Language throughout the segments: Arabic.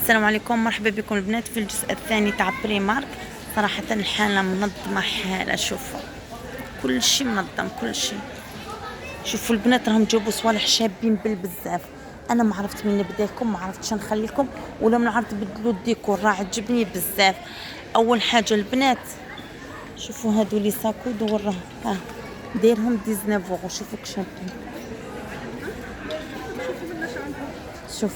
السلام عليكم، مرحبا بكم البنات في الجزء الثاني تاع بريمارك. صراحة الحالة منظمة حالة، شوفوا كل شيء منظم كل شيء. شوفوا البنات راهم جابوا صوالح شابين بالبزاف. انا ما عرفت من نبداكم، ما عرفتش نخليكم ولا من عرفت بدلوا الديكور، راه عجبني بزاف. اول حاجة البنات شوفوا هادو لي ساكو دور ها دايرهم 19 اورو. شوفوا كشابين، شوف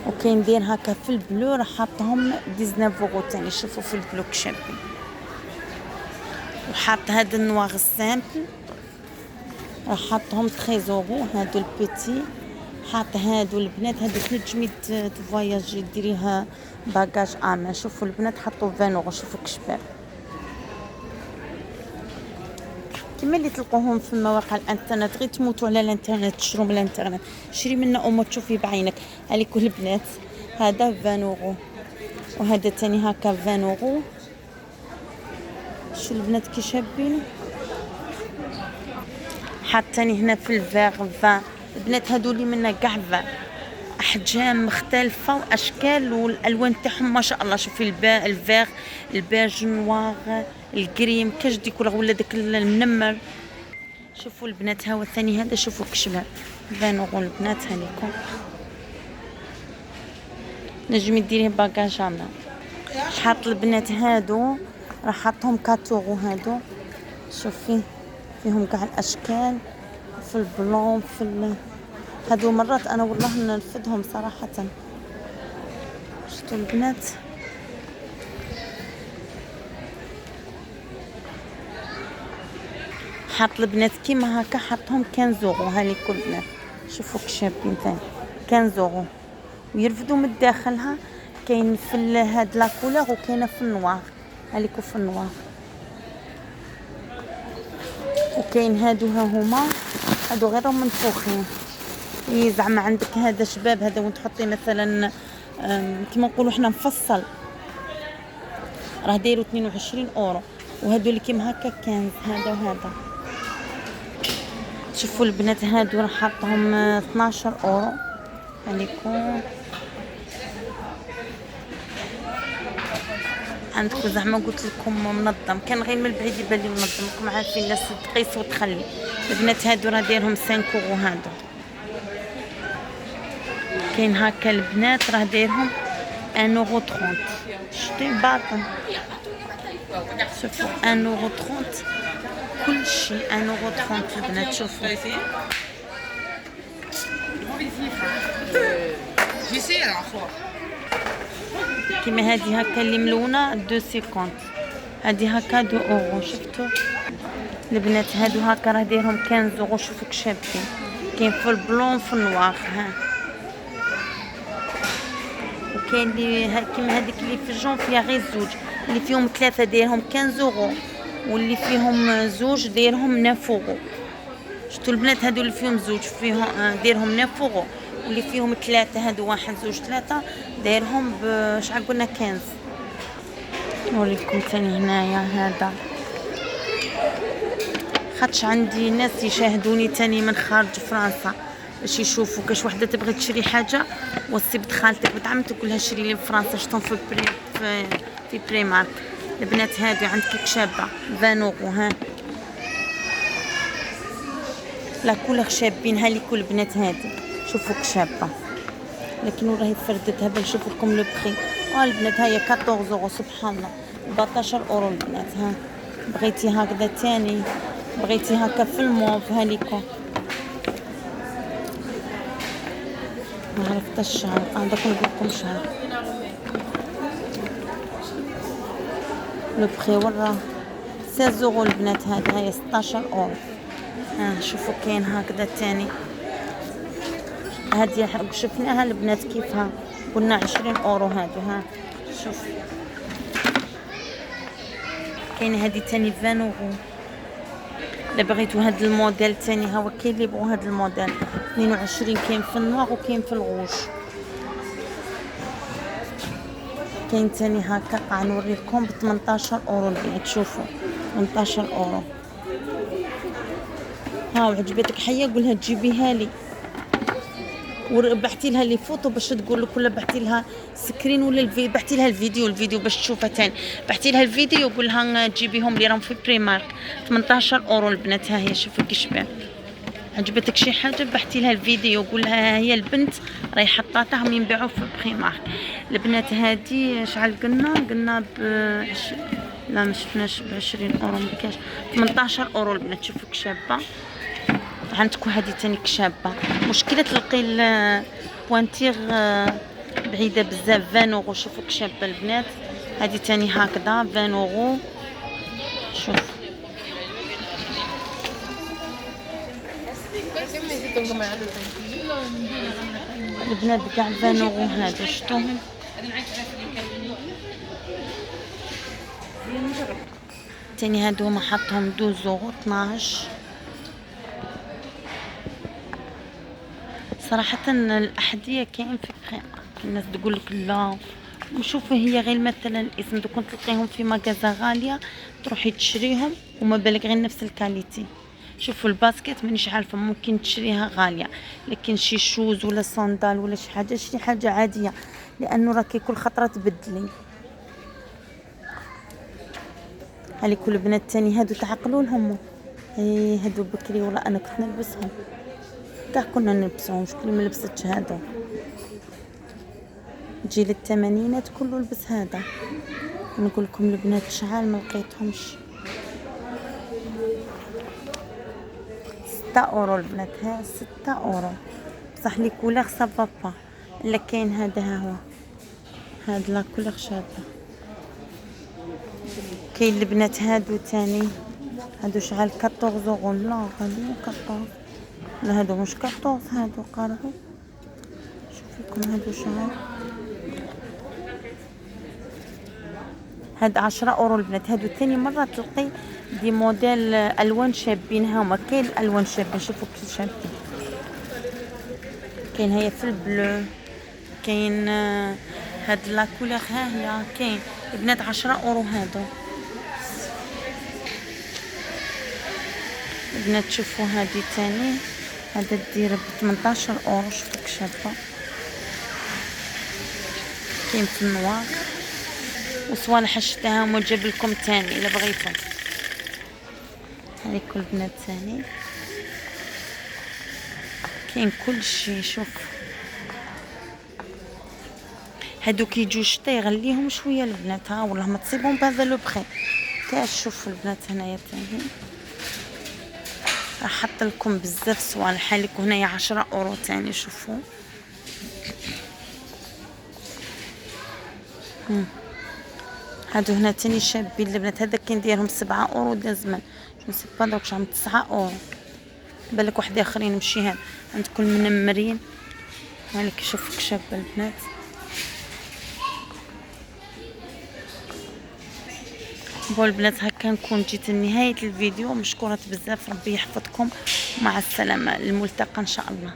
وكاين داير هكا في البلو راه حاطهم 19 اورو تاني. شوفوا في البلو كشابين، وحاط هاد النواغ السامبل راه حاطهم 13 اورو. هادو البيتي حاط هادو البنات هادو تنجمي تفواياجي ديريها باكاج امان. شوفوا البنات حطوا 20 اورو. شوفوا كشباب كما اللي تلقوهم في مواقع الانترنت، غير تموتوا على الانترنت تشرو من الانترنت، شري منه وما تشوفي بعينك. هالي كل البنات هذا 20 اورو وهذا تاني هكا 20 اورو. شو البنات كي شابين. حاط تاني هنا في الفيغ 20 البنات هادو لي منا كاع 20 احجام مختلفه واشكال والالوان تاعهم ما شاء الله. شوفي الفيغ البيج نواغ الكريم كاش ديكور ولا داك المنمر. شوفوا البنات هاو الثاني هذا شوفوا كشباب 20 اورو البنات. هانيكم نجمي ديريه باكاج امان. حاط البنات هادو راه حاطهم 4 اورو هادو. شوفي فيهم كاع الاشكال في البلون في هادو مرات انا والله نرفدهم صراحه. شفتوا البنات حاط البنات كيما هكا حطهم 15 اورو. هاني كل بنات شوفوا كشابين ثاني 15 اورو ويرفدوا من داخلها. كاين في هاد لا كولور وكاينه في النوار. هاليكو في النوار وكاين هادو ها هما هادو غير منفوخين. زعما عندك هذا شباب هذا وين تحطي مثلا كيما نقولوا حنا مفصل راه دايروا 22 اورو. وهادو اللي كيما هكا 15 هذا وهذا. شوفوا البنات هادو راه حاطهم 12 اورو. عليكم عندكم زعما قلت لكم منظم، كان غير من البعيد يبان لي منظم. راكم عارفين الناس تقيس وتخلي. البنات هادو راه دايرهم 5 اورو. هادو كاين هكا البنات راه دايرهم 1 اورو 30. شتي باطن شوفوا 1 اورو 30 كل شيء 1 اورو 30 البنات. شوفوا كيما هادي هكا اللي ملونه 2.50 هادي هكا 2 اورو. شفتوا البنات هادو هكا راه دايرهم 15 اورو. شوفوا كشابين كاين في البلون في النواغ. ها وكاين اللي كيما هذيك اللي في الجون فيها غير زوج. اللي فيهم 3 دايرهم 15 اورو واللي فيهم زوج دايرهم 9 اورو. شفتوا البنات هادو اللي فيهم زوج فيهم دايرهم 9 اورو واللي فيهم 3 هادو 1 2 3 دايرهم شحال قلنا 15. نوريكم ثاني هنايا هذا خاطش عندي ناس يشاهدوني تاني من خارج فرنسا باش يشوفوا كاش وحده تبغي تشري حاجه وصي بنت خالتك بنت عمتك تقولها شري لي في فرنسا شتون في بريمارك. البنات هادو عندك كشابه 20 اورو. ها لا كولور شابين. هالي كل بنات هادي شوفوا كشابه لكن راهي فردتها باش نشوف لكم لو بري. البنات هيا 14 اورو سبحان الله 14 اورو البنات. ها بغيتي هكذا تاني بغيتي هكا في الموف هاليكم ما عرفت الشهر هذاك نقول لكم شهر لو بري وراه 16 اورو البنات. هذا هي 16 اورو. ها شوفوا كاين هكذا تاني هذه شفناها البنات كيفها قلنا 20 اورو هادو. ها شوف كاين هذه تاني 20 اورو. الا بغيتو هاد الموديل تاني ها هو كاين اللي بغوا هاد الموديل 22 كاين في النوار وكاين في الغوش. كاين تاني هكا غنوريكم ب 18 اورو البنات. شوفوا 18 اورو. ها وعجبتك حيه قولها تجيبيها لي. وربحتي لها لي فوتو باش تقول لك، ولا بعتي لها سكرين ولا بعتي لها الفيديو باش تشوفها تاني. بعتي لها الفيديو قول لها تجيبيهم اللي راهم في بريمارك 18 اورو البنات. ها هي شوفي كي شبان. عجبتك شي حاجه بعتي لها الفيديو قول لها ها هي البنت راهي حطاتهم ينبيعوا في بريمارك. البنات هذه شحال قلنا لا ما شفناش ب 20 اورو، ما كاش 18 اورو البنات. شوفوا كشابه عندكم هذه تاني كشابه. مشكله تلقي البوانتيغ بعيده بزاف 20 اورو. شوفوا كشابه البنات هذه تاني هكذا 20 اورو. شوف البنات كاع 20 اورو هادو شفتوهم. تاني هادو هما حطهم 12 اورو 12. صراحة الأحذية كاين في بريمارك. الناس تقول لك لا، وشوفي هي غير مثلا الاسم دوك تلقيهم في مغازا غالية تروحي تشريهم وما بالك غير نفس الكاليتي. شوفوا الباسكيت مانيش عارفة ممكن تشريها غالية، لكن شي شوز ولا صندال ولا شي حاجة شري حاجة عادية، لأنه راكي كل خطرة تبدلي. هالي كل البنات تاني هادو تعقلوا لهم. هادو بكري ولا أنا كنت نلبسهم كاع كنا نلبسهم، شكون ما لبستش هذا. جيل الثمانينات كله لبس هذا. نقول لكم البنات شحال ما لقيتهمش. 6 اورو البنات. ها 6 اورو بصح لي كولور سافا با. الا كاين هذا ها هو هاد لا كولور شابه. كاين البنات هادو تاني هادو شحال 14 اورو. لا غاليين 14. لا هادو مش 14 هادو قارعوا. شوفيكم هادو شحال. هاد 10 اورو البنات. هادو ثاني مره تلقي دي موديل الوان شابين. هما كاين الالوان شابين. شوفوا كي شابين. كاين هي في البلو، كاين هاد لا كولور ها هي كاين البنات 10 اورو هادو البنات. شوفوا هادي تاني هذا دير ب 18 اورو. شوفوا كشابه. كاين في النوار وصوالح شتاها وجاب لكم تاني الا بغيتو. هذه كل بنات تاني كاين كل شيء. شوف هادو كيجيو شتا يغليهم شويه البنات. ها والله ما تصيبهم بهذا لو بخي كاش. شوفوا البنات هنايا تاني راح حط لكم بزاف صوالح. هالك هنايا 10 اورو تاني. شوفوا هادو هنا تاني شابين البنات. هذا كاين ديالهم 7 اورو دا زمان. جو سي با دوك شحال 9 اورو. بالك واحد اخرين ماشي هاد عندكم منمرين. هالك شوفوا كشابه البنات. بول البنات هكا نكون جيت لنهايه الفيديو. مشكورات بزاف. ربي يحفظكم. مع السلامه. الملتقى ان شاء الله.